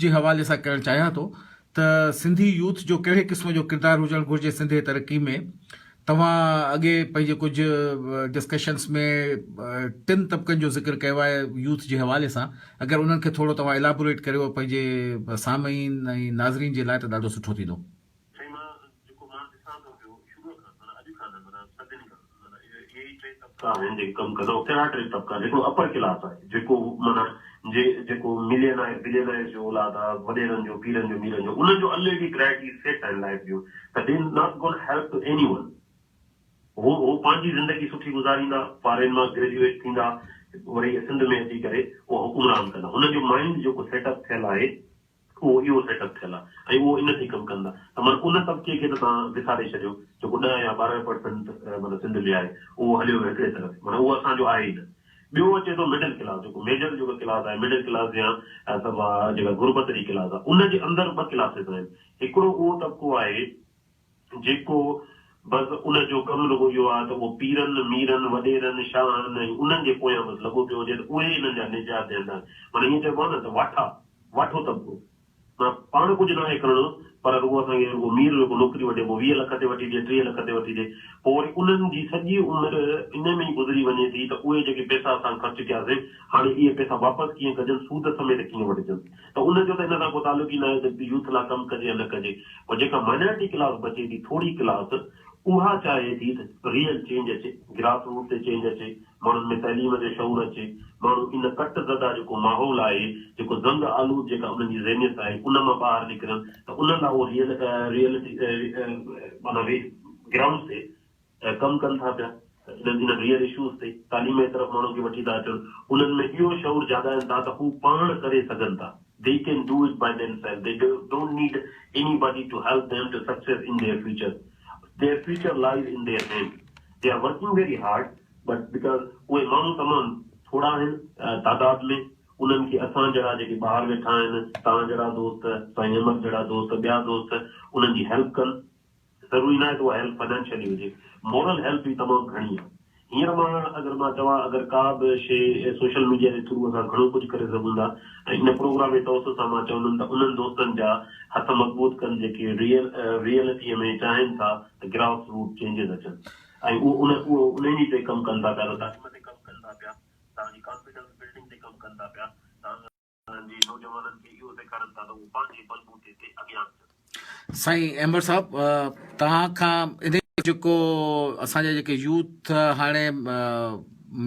जे हवाले सां करणु चाहियां थो त सिंधी यूथ जो कहिड़े क़िस्म जो किरदारु हुजणु घुरिजे सिंधी तरक़ी में। तव्हां अॻे पंहिंजे कुझु डिस्कशन्स में टिनि तबिकनि जो ज़िक्र कयो आहे यूथ जे हवाले सां, अगरि उन्हनि खे थोरो तव्हां इलाबोरेट करियो पंहिंजे सामईन ऐं नाज़रीन जे लाइ त ॾाढो सुठो थींदो। कमु कंदो कहिड़ा टे तबिका, जेको अपर क्लास आहे, जेको माना जेको मिलियनायर बिलियनायर जो औलाद आहे, वॾेरनि जो पीरनि जो मीरनि जो, उन्हनि जो ऑलरेडी प्रायोरिटी सेट आहिनि लाइफ जूं, त they not gone help to anyone. वो पंहिंजी ज़िंदगी सुठी गुज़ारींदा, फॉरेन मां ग्रेजुएट थींदा, वरी सिंध में अची करे उहो हुकुमरान कंदा। हुननि जो माइंड जेको सेटअप थियल आहे उहो इहो सेटअप थियल आहे ऐं उहो इन ते कमु कंदा। त माना उन तबिके खे त तव्हां विसारे छॾियो जेको 10 या 12% माना सिंध में आहे, उहो हलियो वियो हिकिड़े तरफ़, माना उहो असांजो आहे ई न। ॿियो अचे थो मिडिल क्लास, जेको मेजर जेको क्लास आहे, मिडिल क्लास या जेका गुरबतरी क्लास आहे, उनजे अंदरि ॿ क्लासिस आहिनि। हिकिड़ो उहो तबिको आहे जेको बसि उनजो कमु रुॻो इहो आहे त उहो पीरनि मीरनि वॾेरनि शाहनि ऐं उन्हनि जे पोयां बसि लॻो पियो हुजे त उहे हिननि जा निजात ॾींदा। माना ईअं चइबो आहे न त वाठो तबिको, पाण कुझु न आहे करणो, पर रुॻो असांखे रुॻो मीर रुॻो नौकिरी वठे, पोइ 20 लख ते वठी ॾिए, 30 लख ते वठी ॾिए, पोइ वरी उन्हनि जी सॼी उमिरि इन में ई गुज़री वञे थी त उहे जेके पैसा असां ख़र्च कयासीं, हाणे इहे पैसा वापसि कीअं कजनि, सूद समेत कीअं वठिजनि। त उनजो त इन सां को तालुक ई न आहे त यूथ लाइ कमु कजे या न कजे। पोइ जेका माइनॉरिटी क्लास बचे थी, थोरी क्लास, उहा चाहे थी त रियल चेंज अचे, ग्रास रूट ते चेंज अचे, माण्हुनि में तइलीम जो शऊर अचे, माण्हू इन कट ज़दा जेको माहौल आहे, जेको ज़ंग आलूद जेका उन्हनि जी ज़हनियत आहे, उन मां ॿाहिरि निकिरनि, त उन लाइ उहो रियलिटी माना ग्राउंड ते कमु कनि था पिया, इन रियल इशूज़ ते तालीम जी तरफ़ माण्हुनि खे वठी था अचनि। उन्हनि में इहो शऊर जाॻाइनि था त हू पाण करे सघनि था। They can do it by themselves. They don't need anybody to help them to success in their future. Their future lies in their hands. They are working very hard, but because उहे माण्हू तमामु थोड़ा आहिनि तादाद में, उन्हनि खे असां जहिड़ा जेके ॿाहिरि वेठा आहिनि, तव्हां जहिड़ा दोस्त, साईं अहमद जहिड़ा दोस्त, ॿिया दोस्त, उन्हनि जी हेल्प कनि। ज़रूरी न आहे त उहा हेल्प फाइनेंशियली हुजे, मॉरल हेल्प बि तमामु घणी आहे। हींअर मां अगरि मां चवां, अगरि का बि शइ सोशल मीडिया जे थ्रू असां घणो कुझु करे सघूं था, ऐं इन प्रोग्राम जे तौर सां मां चवंदुमि त उन्हनि दोस्तनि जा हथ मज़बूत कनि जेके रियलिटीअ में चाहिनि था त ग्रास रूट चेंजिस अचनि, ऐं उहो उन्हनि ते कमु कनि था पिया, तालीम ते कमु कनि था पिया, तव्हांजी कॉन्फिडेंस बिल्डिंग ते कमु कनि था पिया, तव्हांजी नौजवाननि खे इहो सेखारनि था त उहो पंहिंजे बलबूते ते अॻियां अचनि। साईं अहमद साहब, तव्हां खां इन जेको असांजा जेके यूथ हाणे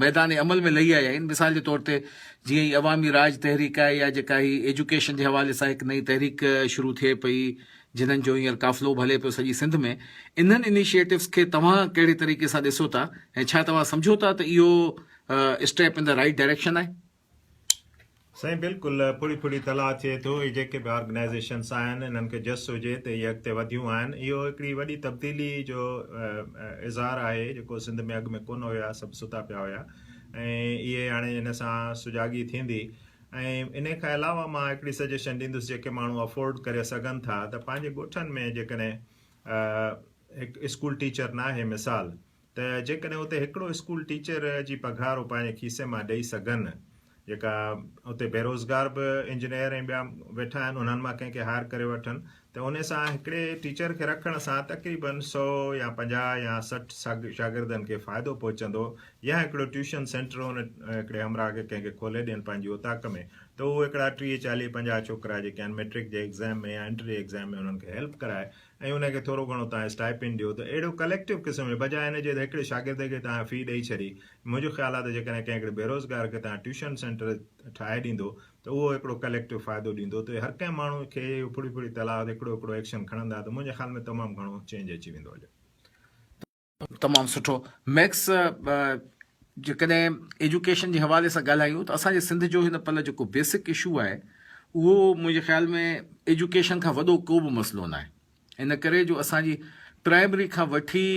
मैदान अमल में लही आया आहिनि, मिसाल जे तौर ते जीअं ई अवामी राज तहरीक आहे या जेका ही एजुकेशन जे हवाले सां हिकु नई तहरीक शुरू थिए पई, जिन्हनि जो हींअर काफ़िलो हले पियो सॼी सिंध में, इन्हनि इनिशिएटिव्स खे तव्हां कहिड़े तरीक़े सां ॾिसो था ऐं छा तव्हां सम्झो था त इहो step in the right direction आहे? साईं बिल्कुलु फुड़ी तलाह थिए थो। इहे जेके बि ऑर्गनाइज़ेशन्स आहिनि, इन्हनि खे जस हुजे त इहे अॻिते वधियूं आहिनि। इहो हिकिड़ी वॾी तब्दीली जो इज़हार आहे जेको सिंध में अॻु में कोन हुया, सभु सुता पिया हुया, ऐं इहे हाणे हिन सां सुजागी थींदी। ऐं इन खां अलावा मां हिकिड़ी सजेशन ॾींदुसि, जेके माण्हू अफोर्ड करे सघनि था त पंहिंजे ॻोठनि में जेकॾहिं हिकु स्कूल टीचर न आहे मिसाल, त जेकॾहिं उते हिकिड़ो स्कूल टीचर जी पघार पंहिंजे खीसे मां ॾेई सघनि, जेका उते बेरोज़गार बि इंजीनियर ऐं ॿिया वेठा आहिनि, उन्हनि मां कंहिंखे हायर करे वठनि, त उन सां हिकिड़े टीचर खे रखण सां तक़रीबन 100 या 50 या 60 शागिर्दनि खे फ़ाइदो पहुचंदो। या हिकिड़ो ट्यूशन सेंटर उन हिकिड़े हमराह खे कंहिंखे खोले ॾियनि पंहिंजी उताक में, त उहो हिकिड़ा 30 40 50 छोकिरा जेके आहिनि मैट्रिक जे एग्ज़ाम में या एंट्री एग्ज़ाम में उन्हनि खे हेल्प कराए ऐं उनखे थोरो घणो तव्हां स्टाइपेंड ॾियो। त अहिड़ो कलेक्टिव क़िस्म में, बजाए हिन जे त हिकिड़े शागिर्द खे तव्हां फ़ी ॾेई छॾी, मुंहिंजो ख़्यालु आहे त जेकॾहिं कंहिं हिकिड़े बेरोज़गार खे तव्हां ट्यूशन सेंटर ठाहे ॾींदो त उहो हिकिड़ो कलेक्टिव फ़ाइदो ॾींदो। त हर कंहिं माण्हू खे फुड़ी तलाह हिकिड़ो एक्शन खणंदा त मुंहिंजे ख़्याल में तमामु घणो चेंज अची वेंदो आहे। तमामु सुठो। मैक्स, जेकॾहिं एजुकेशन जे हवाले सां ॻाल्हायूं त असांजे सिंध जो हिन पल जेको बेसिक इशू आहे, उहो मुंहिंजे ख़्याल में एजुकेशन खां वॾो को बि मसइलो न आहे। इन करे जो असांजी प्राइमरी खां वठी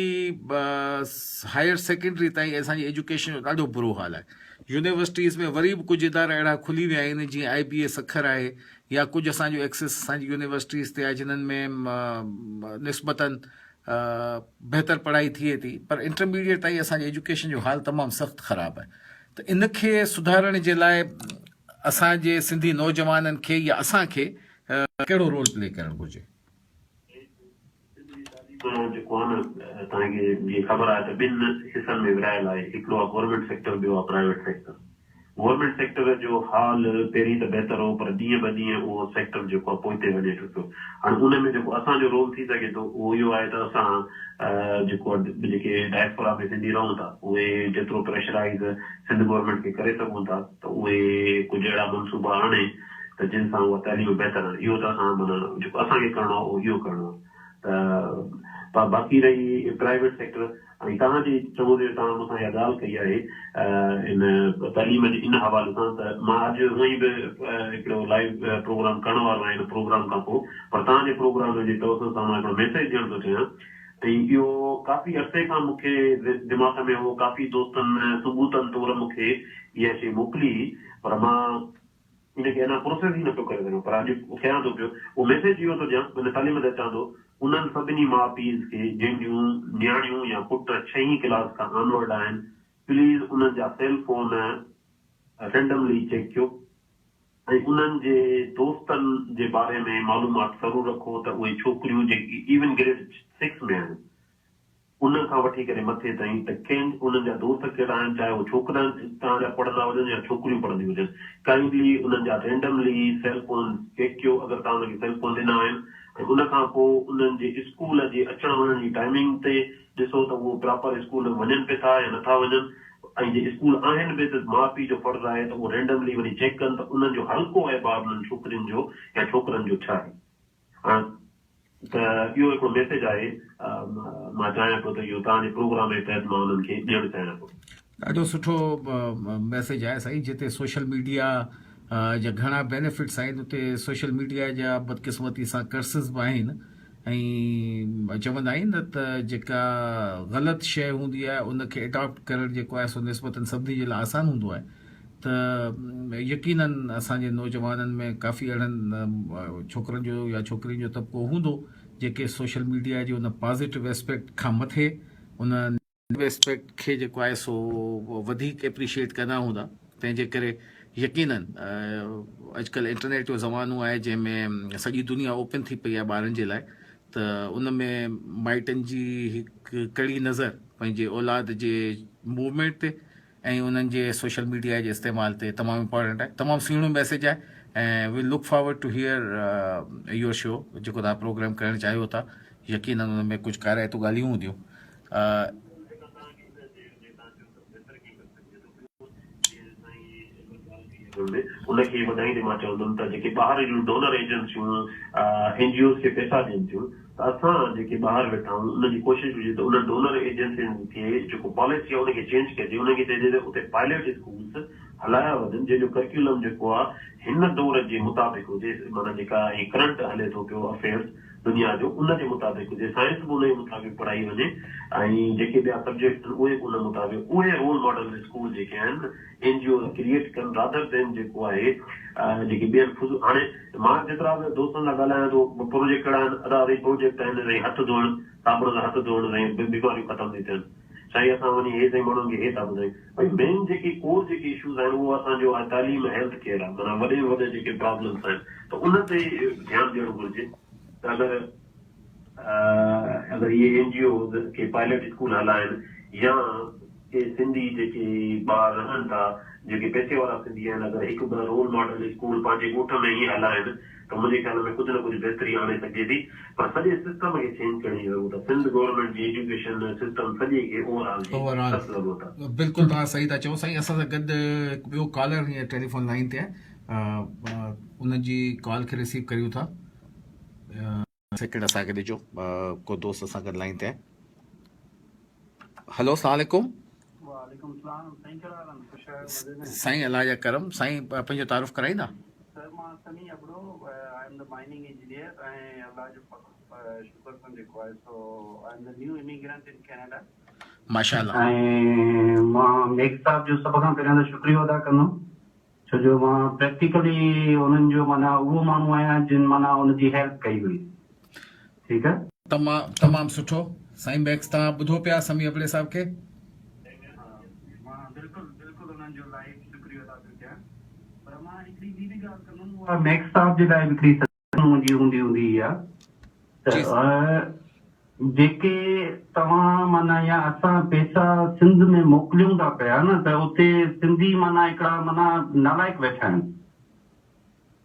हायर सेकेंडरी ताईं असांजी एजुकेशन जो ॾाढो बुरो हाल आहे। यूनिवर्सिटीज़ में वरी बि कुझु इदारा अहिड़ा खुली विया आहिनि, जीअं IBA सखर आहे, या कुझु असांजो एक्सेस असांजी यूनिवर्सिटीज़ ते आहे जिन्हनि में निस्बतन बहितर पढ़ाई थिए थी, पर इंटरमीडिएट ताईं असांजी एजुकेशन जो हाल तमामु सख़्तु ख़राबु आहे। त इन खे सुधारण जे लाइ असांजे सिंधी नौजवाननि खे या असांखे कहिड़ो रोल प्ले करणु घुरिजे? जेको आहे न तव्हांखे जीअं ख़बर आहे त ॿिनि हिसनि में विरायल आहे, हिकिड़ो आहे गवर्नमेंट सेक्टर, ॿियो आहे प्राइवेट सेक्टर। गवर्नमेंट सेक्टर जो हाल पहिरीं त बहितर हो, पर ॾींहं ब ॾींहं उहो सेक्टर जेको आहे पोइते वञे चुकियो। हाणे उन में जेको असांजो रोल थी सघे थो उहो इहो आहे त असां जेको जेके डायस्पोरा में सिंधी रहूं था उहे जेतिरो प्रेशराइज़ सिंध गवर्नमेंट खे करे सघूं था त उहे कुझु अहिड़ा मनसूबा आणे त जिन सां उहा तइलीम बहितर आहे। इहो त असां माना जेको असांखे करिणो आहे उहो इहो करिणो आहे। त बाक़ी रही प्राइवेट सेक्टर, ऐं तव्हांजी चङो देरि तव्हां मूंसां इहा ॻाल्हि कई आहे इन तइलीम जे इन हवाले सां, त मां अॼु हूअं ई बि हिकिड़ो लाइव प्रोग्राम करण वारो आहियां इन प्रोग्राम खां पोइ, पर तव्हांजे प्रोग्राम जे तवसर सां मां हिकिड़ो मैसेज ॾियणु थो चाहियां। त इहो काफ़ी अरसे खां मूंखे दिमाग़ में हो, काफ़ी दोस्तनि सबूतनि तौरु मूंखे इहा शइ मोकिली, पर मां इनखे अञा प्रोसेस ई नथो करे सघां, पर अॼु कयां थो पियो। उहो मैसेज इहो थो ॾियां, इन तालीम ते अचां थो उन्हनि सभिनी माउ पीउ खे जंहिंजूं नियाणियूं या पुट 6हीं क्लास खां ऑनवर्ड आहिनि, प्लीज़ उन्हनि जा सेल फोन रेंडमली चेक कयो ऐं उन्हनि जे दोस्तनि जे बारे में मालूमात ज़रूरु रखो त उहे छोकिरियूं जेकी इवन ग्रेड 6 में आहिनि उन खां वठी करे मथे ताईं त कंहिं उन्हनि जा दोस्त कहिड़ा आहिनि, चाहे उहे छोकिरा तव्हांजा पढ़ंदा हुजनि या छोकिरियूं पढ़ंदियूं हुजनि, काइंडली उन्हनि जा रेंडमली सेल फोन चेक कयो अगरि तव्हां उनखे सेल फोन ॾिना आहिनि। ऐं उन खां पोइ उन्हनि जे स्कूल जे अचण वञण जी टाइमिंग ते ॾिसो त उहो प्रॉपर स्कूल वञनि पिया था या नथा वञनि, ऐं जे स्कूल आहिनि बि त माउ पीउ जो फर्ज़ु आहे त उहो रेंडमली वञी चेक कनि त उन्हनि जो हल्को अहबाब उन्हनि छोकिरियुनि जो या छोकिरनि जो छा आहे। त इहो हिकिड़ो मैसेज आहे, मां चाहियां पियो त इहो तव्हांजे प्रोग्राम जे तहत मां उन्हनि खे ॾियणु चाहियां पियो। ॾाढो सुठो मैसेज आहे साईं। जिते सोशल मीडिया जा घणा बेनिफिट्स आहिनि उते सोशल मीडिया जा बदकिस्मती सां कर्सिस बि आहिनि। ऐं चवंदा आहिनि न त जेका ग़लति शइ हूंदी आहे उनखे एडॉप्ट करणु जेको आहे सो निस्बतनि सभिनी जे लाइ आसानु हूंदो आहे। त यकीननि असांजे नौजवाननि में काफ़ी अहिड़नि छोकिरनि जो या छोकिरियुनि जो तबिको हूंदो जेके सोशल मीडिया जो उन पॉज़िटिव एस्पेक्ट खां मथे उन एस्पेक्ट खे जेको आहे सो वधीक एप्रिशिएट कंदा हूंदा। तंहिंजे करे यकीननि अॼुकल्ह इंटरनेट जो ज़मानो आहे जंहिंमें सॼी दुनिया ओपन थी पई आहे ॿारनि जे लाइ, त उन में माइटनि जी हिकु कड़ी नज़र पंहिंजे औलाद जे मूवमेंट ते ऐं उन्हनि जे सोशल मीडिया जे इस्तेमाल ते तमामु इम्पोर्टेंट आहे। तमामु सुहिणो मैसेज आहे ऐं we look forward to hear your show जेको तव्हां प्रोग्राम करणु चाहियो था। यकीननि उन में कुझु काराइतूं ॻाल्हियूं हूंदियूं। उनखे वधाईंदे मां चवंदुमि त जेके ॿाहिरि जूं डोनर एजेंसियूं NGOs खे पैसा ॾियनि थियूं त असां जेके ॿाहिरि वेठा आहियूं उनजी कोशिशि हुजे त उन डोनर एजेंसियुनि खे जेको पॉलिसी आहे उनखे चेंज कजे, उनखे चइजे त उते पायलट स्कूल्स हलाया वञनि जंहिंजो करिकुलम जेको आहे हिन दौर जे मुताबिक़ हुजे, माना जेका करंट हले थो पियो अफेयर्स दुनिया जो उनजे मुताबिक़ हुजे, साइंस बि उनजे मुताबिक़ पढ़ाई वञे ऐं जेके ॿिया सब्जेक्ट उहे उन मुताबिक़ उहे रोल मॉडल स्कूल जेके आहिनि NGO क्रिएट कनि रादर देन जेको आहे जेके ॿियनि हाणे मां जेतिरा बि दोस्तनि सां ॻाल्हायां थो प्रोजेक्ट कहिड़ा आहिनि, अदा प्रोजेक्ट आहिनि हथ धोइण, साबुण सां हथ धोइण, बीमारियूं ख़तम थी थियनि, साईं असां वञी हे साईं माण्हुनि खे हे था ॿुधायूं। भई मेन जेके कोर जेके इशूज़ आहिनि उहो असांजो तालीम हेल्थ केयर आहे, माना वॾे में वॾे जेके प्रॉब्लम्स आहिनि त उन ते ध्यानु ॾियणु घुरिजे। त अगरि इहे NGO के पायलट स्कूल हलाइनि या के सिंधी जेके ॿार रहनि था जेके पैसे वारा सिंधी आहिनि, अगरि हिकु ॿ रोल मॉडल स्कूल पंहिंजे ॻोठ में ई हलाइनि त मुंहिंजे ख़्याल में कुझु न कुझु बहितरी आणे सघे थी, पर सॼे सिस्टम खे चेंज करण जी ज़रूरत आहे। सिंध गवर्नमेंट जी एजुकेशन सिस्टम सॼे खे ओवरऑल ज़रूरत आहे। बिल्कुलु तव्हां सही था चओ साईं। असां सां गॾु हिकु ॿियो कॉलर हीअं टेलीफोन लाइन ते आहे, उनजी कॉल खे रिसीव करियूं था। सेकंड असांखे ॾिजो, को दोस्त असां गॾु लाइन ते आहे। हेलो, अस्सलाम वालेकुम। साईं अल्लाह जा करम। साईं पंहिंजो तारुफ़ कराईंदा? सर मां Sunny Abro, I am the mining engineer ऐं अल्लाह जो शुक्र सां जेको आहे सो I am the new immigrant in Canada. माशाअल्लाह। ऐं मां मेघ साहब जो सभ खां पहिरियों त शुक्रिया अदा कंदुमि छो जो मां प्रैक्टिकली उन्हनि जो माना उहो माण्हू आहियां जिन माना उनजी हेल्प कई हुई। ठीकु आहे, तमामु सुठो। साईं मैक्स तव्हां ॿुधो पिया समी अबड़े साहब खे? बिल्कुलु उन्हनि जो लाइव शुक्रिया अदा पियो कयां, पर मां हिकिड़ी ॿी बि ॻाल्हि कंदुमि, मैक्स साहब जे लाइ हिकिड़ी मुंहिंजी हूंदी इहा जी। त जेके तव्हां माना या असां पैसा सिंध में मोकिलियूं था पिया न त उते सिंधी माना हिकिड़ा माना नालाइक वेठा आहिनि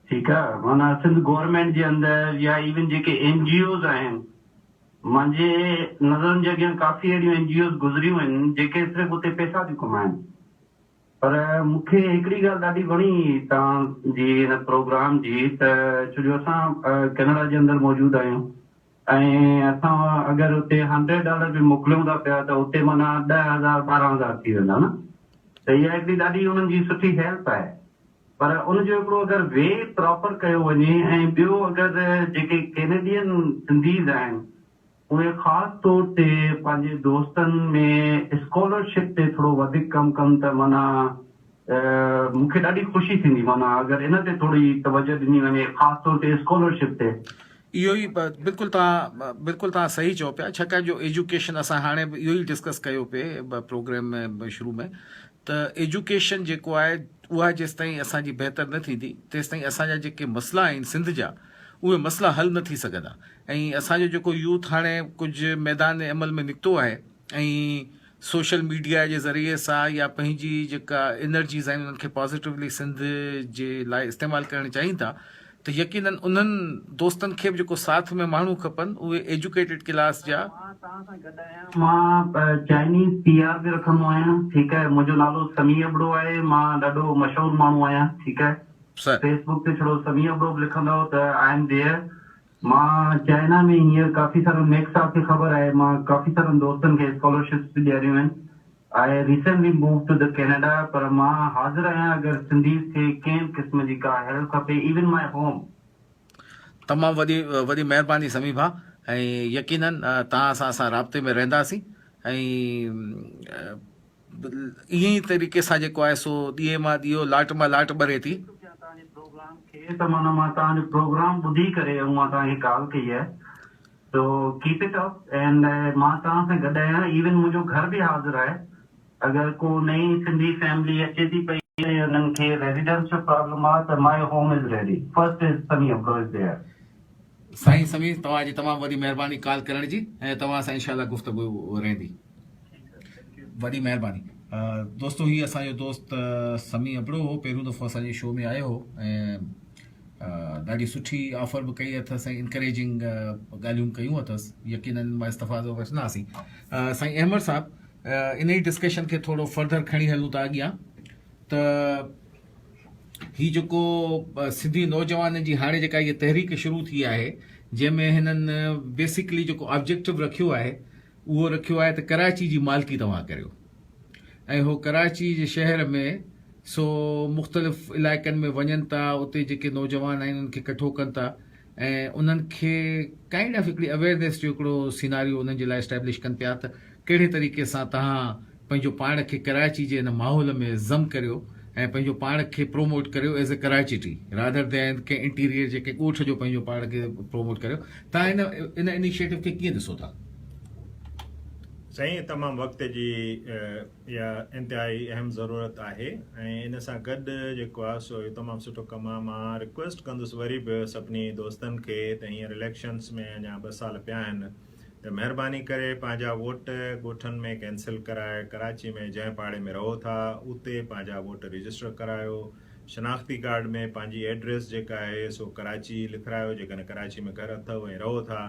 ठीकु आहे माना सिंध गवर्नमेंट जे अंदरि या इवन जेके NGOs आहिनि मुंहिंजे नज़रनि जे अॻियां काफ़ी अहिड़ियूं NGOs गुज़रियूं आहिनि जेके सिर्फ़ु उते पैसा थियूं कमाइनि पर मूंखे हिकिड़ी ॻाल्हि ॾाढी वणी तव्हांजी हिन प्रोग्राम जी त छो जो असां कैनेडा जे अंदरि मौजूदु आहियूं ऐं असां अगरि उते $100 बि मोकिलियूं था पिया त उते माना 10,000 12,000 थी वेंदा न त इहा हिकिड़ी ॾाढी उन्हनि जी सुठी हेल्प आहे पर उनजो हिकिड़ो अगरि वे प्रॉपर कयो वञे ऐं ॿियो अगरि जेके कैनेडियन सिंधीज़ आहिनि उहे ख़ासि तौर ते पंहिंजे दोस्तनि में स्कॉलरशिप ते थोरो वधीक कमु कनि त माना मूंखे ॾाढी ख़ुशी थींदी माना अगरि इन ते थोरी तवजो ॾिनी वञे ख़ासि तौर ते स्कॉलरशिप ते इहो ई बिल्कुलु तव्हां सही चओ पिया छाकाणि जो एजुकेशन असां हाणे बि इहो ई डिस्कस कयो पिए प्रोग्राम में शुरू में त एजुकेशन जेको आहे उहा जेसि ताईं असांजी बहितर न थींदी तेसि ताईं असांजा जेके मसइला आहिनि सिंध जा उहे मसइला हल न थी सघंदा ऐं असांजो जेको यूथ हाणे कुझु मैदान अमल में निकितो आहे ऐं सोशल मीडिया जे ज़रिए सां या पंहिंजी जेका एनर्जीज़ आहिनि उन्हनि खे पॉज़िटिवली सिंध जे लाइ इस्तेमालु करणु चाहिनि था त यकीनन उन्हनि दोस्तनि खे बि जेको साथ में माण्हू खपनि उहे एजुकेटेड क्लास जा मां चाइनीज़ PR बि रखंदो आहियां ठीकु आहे मुंहिंजो नालो समी अबड़ो आहे मां ॾाढो मशहूरु माण्हू आहियां ठीकु आहे फेसबुक ते छड़ो समी अबड़ो बि लिखंदव त आई एम देयर मां चाइना में हींअर काफ़ी सारो नेक्स्ट साल खे ख़बर आहे मां काफ़ी सारनि दोस्तनि खे स्कॉलरशिप्स बि ॾियारियूं आहिनि I recently move to the Canada पर मां हाज़िर आहियां अगरि सिंधीज़ खे कंहिं क़िस्म जी का हेल्प खपे इवन माय होम तमामु वॾी महिरबानी समी भाउ ऐं यकीनन तव्हां सां राब्ते में रहंदासीं ऐं ईअं ई तरीक़े सां जेको आहे सो ॾींहं मां ॾींहों लाट मां लाट ॿरे थी त माना मां तव्हांजो प्रोग्राम ॿुधी करे ऐं मां तव्हांखे कॉल कई आहे so keep it up and मां तव्हां सां गॾु आहियां इवन मुंहिंजो घर बि हाज़िर आहे अगरि को नई सिंधी फैमिली अचे थी पई उन्हनि खे रेजिडेंस जो प्रॉब्लम आहे त my home is ready first is समी अबड़ो इज़ देयर साईं समी तव्हांजी तमामु वॾी महिरबानी कॉल करण जी ऐं तव्हां सां इंशाल्लाह गुफ़्तगू रहंदी वॾी महिरबानी दोस्तो ही असांजो दोस्त समी अबड़ो हो पहिरियों दफ़ो असांजे शो में आयो हो ऐं ॾाढी सुठी ऑफर बि कई अथसि ऐं इंकरेजिंग ॻाल्हियूं कयूं अथसि यकीनन मां इस्तफ़ाज़ो वठंदासीं साईं अहमद साहब इन ई डिस्कशन खे थोरो फर्दर खणी हलूं था अॻियां त ही जेको सिंधी नौजवाननि जी हाणे जेका इहा तहरीक शुरू थी आहे जंहिंमें हिननि बेसिकली जेको ऑब्जेक्टिव रखियो आहे उहो रखियो आहे त कराची जी मालिकी तव्हां करियो ऐं हो कराची जे शहर में सो मुख़्तलिफ़ इलाइक़नि में वञनि था उते जेके नौजवान आहिनि उन्हनि खे कठो कनि था ऐं उन्हनि खे काइंड ऑफ हिकिड़ी अवेयरनेस जो हिकिड़ो सिनारियो उन्हनि जे लाइ एस्टेब्लिश कनि पिया त कहिड़े तरीक़े सां तव्हां पंहिंजो पाण खे कराची जे हिन माहौल में ज़म करियो ऐं पंहिंजो पाण खे प्रोमोट करियो as a Karachi rather than के इंटीरियर जेके ॻोठ जो पंहिंजो पाण खे प्रोमोट करियो तव्हां इन इनिशिएटिव खे कीअं ॾिसो था साईं तमामु वक़्त जी इहा इंतिहाई अहम ज़रूरत आहे ऐं इन सां गॾु जेको आहे सो इहो तमामु सुठो कमु आहे मां रिक्वेस्ट कंदुसि वरी बि सभिनी दोस्तनि खे त हींअर इलेक्शन्स में अञा 2 साल पिया आहिनि त महिरबानी करे पंहिंजा वोट ॻोठनि में कैंसिल कराए कराची में जंहिं पाड़े में रहो था उते पंहिंजा वोट रजिस्टर करायो शनाख़्ती कार्ड में पंहिंजी एड्रेस जेका आहे सो कराची लिखायो जेकॾहिं कराची में घर अथव ऐं रहो था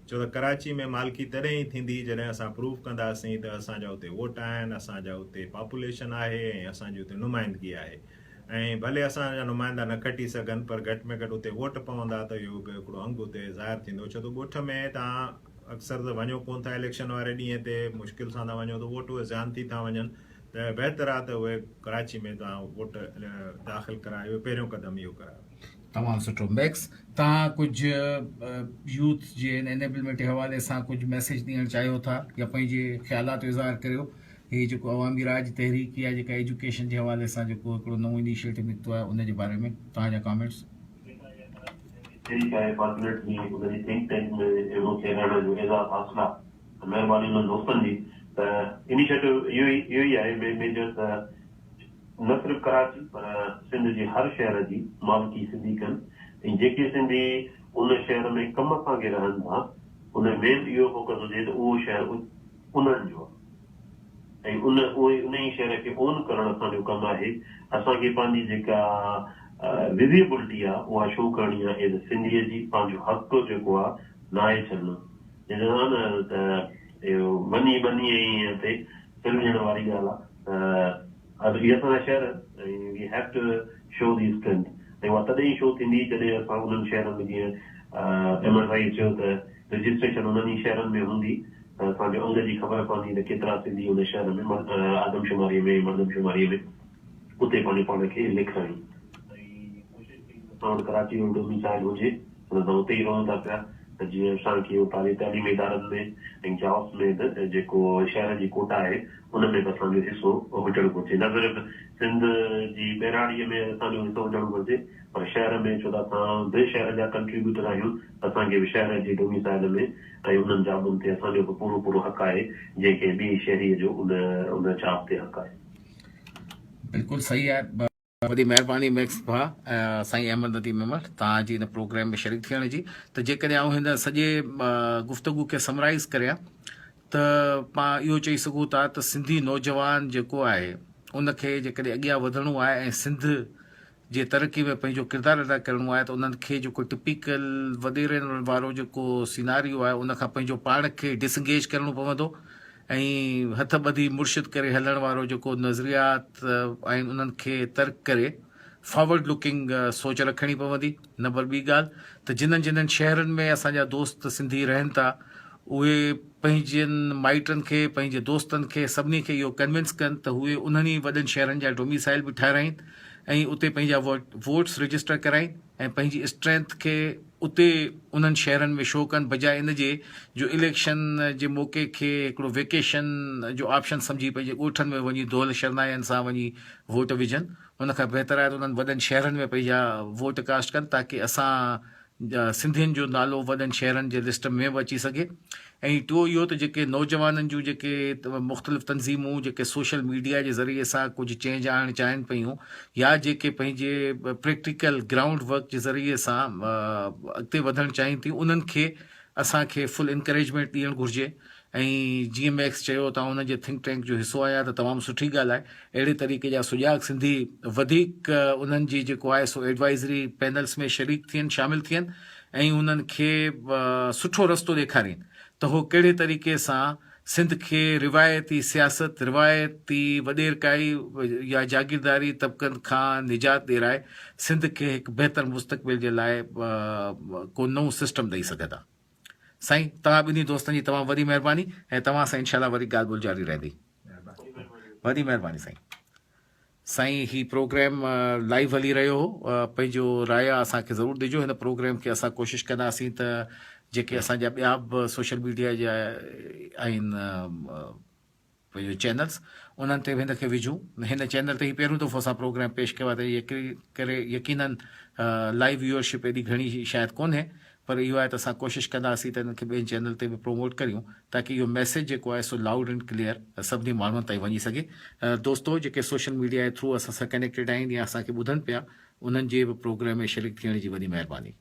छो त कराची में मालिकी तॾहिं ई थींदी जॾहिं असां प्रूव कंदासीं त असांजा उते वोट आहिनि असांजा उते पॉपुलेशन आहे ऐं असांजी उते नुमाइंदगी आहे ऐं भले असांजा नुमाइंदा न खटी सघनि पर घटि में घटि उते वोट पवंदा त इहो बि हिकिड़ो अंग उते ज़ाहिर थींदो छो त ॻोठ में तव्हां अक्सर त वञो कोन था इलेक्शन वारे ॾींहं ते मुश्किल सां था वञो त वोट उहे ज़्यादा थी था वञनि त बहितर आहे त उहे कराची में तव्हां वोट दाख़िल करायो पहिरियों क़दम इहो करायो तमामु सुठो मैक्स तव्हां कुझु यूथ जे एनेबलमेंट जे हवाले सां कुझु मैसेज ॾियणु चाहियो था या पंहिंजे ख़्यालात जो इज़हार करियो हीअ जेको अवामी राज तहरीक आहे जेका एजुकेशन जे हवाले सां जेको हिकिड़ो नओं इनिशिएटिव निकितो आहे उन जे बारे में तव्हांजा कॉमेंट्स महिरबानी उन्हनि दोस्तनि जी त इनिशिएटिव इहो ई आहे मेजर त न सिर्फ़ु कराची पर सिंध जे हर शहर जी मालिकी सिंधी कनि ऐं जेके सिंधी उन शहर में कम सां के रहनि था उन मेन इहो फोकस हुजे त उहो शहर उन्हनि जो आहे ऐं उन ई शहर खे ओन करणु असांजो कमु आहे। असांखे पंहिंजी जेका विज़िबिलिटी आहे उहा शो करणी आहे एज़ सिंधीअ जी, पंहिंजो हक़ जेको आहे नाहे छॾणो। न त वञी वञी ऐं ते फिल्म ॾियण वारी ॻाल्हि आहे। इहा असांजा शहर ऐं we have to show the strength ऐं उहा तॾहिं ई शो थींदी जॾहिं असां उन्हनि शहरनि में जीअं MSI चयो त रजिस्ट्रेशन उन्हनि ई शहरनि में हूंदी त असांजो अंग जी ख़बर पवंदी त केतिरा सिंधी उन शहर में आदमशुमारीअ में मर्दमशुमारीअ में उते पंहिंजे पाण खे लिखनि। कराची जो डोमिसाइल हुजे असां उते ई रहूं था पिया त जीअं असांखे तालीमी इदारनि में ऐं जॉब्स में जेको शहर जी कोटा आहे उन में बि असांजो हिसो हुजणु घुरिजे। न सिर्फ़ु सिंध जी बहिराणीअ में असांजो हिसो हुजणु घुरिजे पर शहर में छो त असां ॿिए शहर जा कंट्रीब्यूटर आहियूं असांखे बि शहर जी डोमिसाइल में ऐं उन्हनि जॉबुनि ते असांजो बि पूरो पूरो हक़ आहे जंहिंखे ॿी शहरीअ जो उन जॉब ते हक़ आहे। बिल्कुलु सही आहे। वॾी महिरबानी मैक्स भाउ साईं अहमद नदीम मेमर तव्हांजी हिन प्रोग्राम में शरीक थियण जी। त जेकॾहिं आउं हिन सॼे गुफ़्तगू खे समराइज़ करियां त पाण इहो चई सघूं था त सिंधी नौजवान जेको आहे उनखे जेकॾहिं अॻियां वधणो आहे ऐं सिंध जे तरक़ी में पंहिंजो किरदारु अदा करिणो आहे त उन्हनि खे जेको टिपिकल वॾेरनि वारो जेको सिनारियो आहे उनखां पंहिंजो पाण खे डिसंगेज करिणो पवंदो ऐं हथ ॿधी मुर्शिद करे हलण वारो जेको नज़रियात आहिनि उन्हनि खे तर्क करे फॉरवर्ड लुकिंग सोच रखणी पवंदी। नंबर ॿी ॻाल्हि त जिन्हनि जिन्हनि शहरनि में असांजा दोस्त सिंधी रहनि था उहे पंहिंजनि माइटनि खे पंहिंजे दोस्तनि खे सभिनी खे इहो कन्विंस कनि त उहे उन्हनि ई वॾनि शहरनि जा डोमिसाइल बि ठाहिराइनि ऐं उते पंहिंजा वोट्स रजिस्टर कराइनि ऐं पंहिंजी स्ट्रेंथ खे उते उन्हनि शहरनि में शो कनि बजाए इन जे जो इलेक्शन जे मौक़े खे हिकिड़ो वेकेशन जो ऑप्शन सम्झी पंहिंजे ॻोठनि में वञी दोल शरनायनि सां वञी वोट विझनि। उनखां बहितर आहे त उन्हनि वॾनि शहरनि में पंहिंजा वोट कास्ट कनि ताकी असां सिंधियुनि जो नालो वॾनि शहरनि जे लिस्ट में बि अची सघे। ऐं टियों इहो त जेके नौजवाननि जूं जेके मुख़्तलिफ़ तंज़ीमूं जेके सोशल मीडिया जे ज़रिए सां कुझु चेंज आणणु चाहिनि पियूं या जेके पंहिंजे प्रैक्टिकल ग्राउंड वर्क जे ज़रिए सां अॻिते वधणु चाहिनि थियूं उन्हनि खे असांखे फुल इंकरेजमेंट ॾियणु घुरिजे। ऐं जीअं मैक्स चयो तव्हां उन्हनि जे थिंक टैंक जो हिसो आहियां त तमामु सुठी ॻाल्हि आहे। अहिड़े तरीक़े जा सुजाॻ सिंधी वधीक उन्हनि जी जेको आहे सो एडवाइज़री पैनल्स में शरीक थियनि शामिलु थियनि ऐं उन्हनि खे सुठो रस्तो ॾेखारीनि त हो कहिड़े तरीक़े सां सिंध खे रिवायती सियासत रिवायती वॾेरकाई या जागीरदारी तबक़नि खां निजात ॾियराए सिंध खे हिकु बहितर मुस्तक़बिल जे लाइ को नओं सिस्टम ॾेई सघंदा। साईं तव्हां ॿिन्ही दोस्तनि जी तमामु वॾी महिरबानी ऐं तव्हां सां इनशाला वरी ॻाल्हि ॿोल जारी रहंदी। वॾी महिरबानी साईं। साईं ही प्रोग्राम लाइव हली रहियो हो पंहिंजो राय असांखे ज़रूरु ॾिजो। हिन प्रोग्राम खे असां कोशिशि कंदासीं त जेके असांजा ॿिया बि सोशल मीडिया जा आहिनि पंहिंजो चैनल्स उन्हनि ते बि हिन खे विझूं। हिन चैनल ते ई पहिरियों दफ़ो असां प्रोग्राम पेश कयो आहे त यकीनन लाइव व्यूअरशिप एॾी घणी शायदि कोन्हे पर इहो आहे त असां कोशिशि कंदासीं त हिन खे ॿियनि चैनल ते बि प्रोमोट करियूं ताकी इहो मैसेज जेको आहे सो लाउड एंड क्लियर सभिनी माण्हुनि ताईं वञी सघे। दोस्तो जेके सोशल मीडिया जे थ्रू असां सां कनेक्टेड आहिनि या असांखे ॿुधनि पिया उन्हनि जे बि प्रोग्राम में शरीक थियण जी वॾी महिरबानी।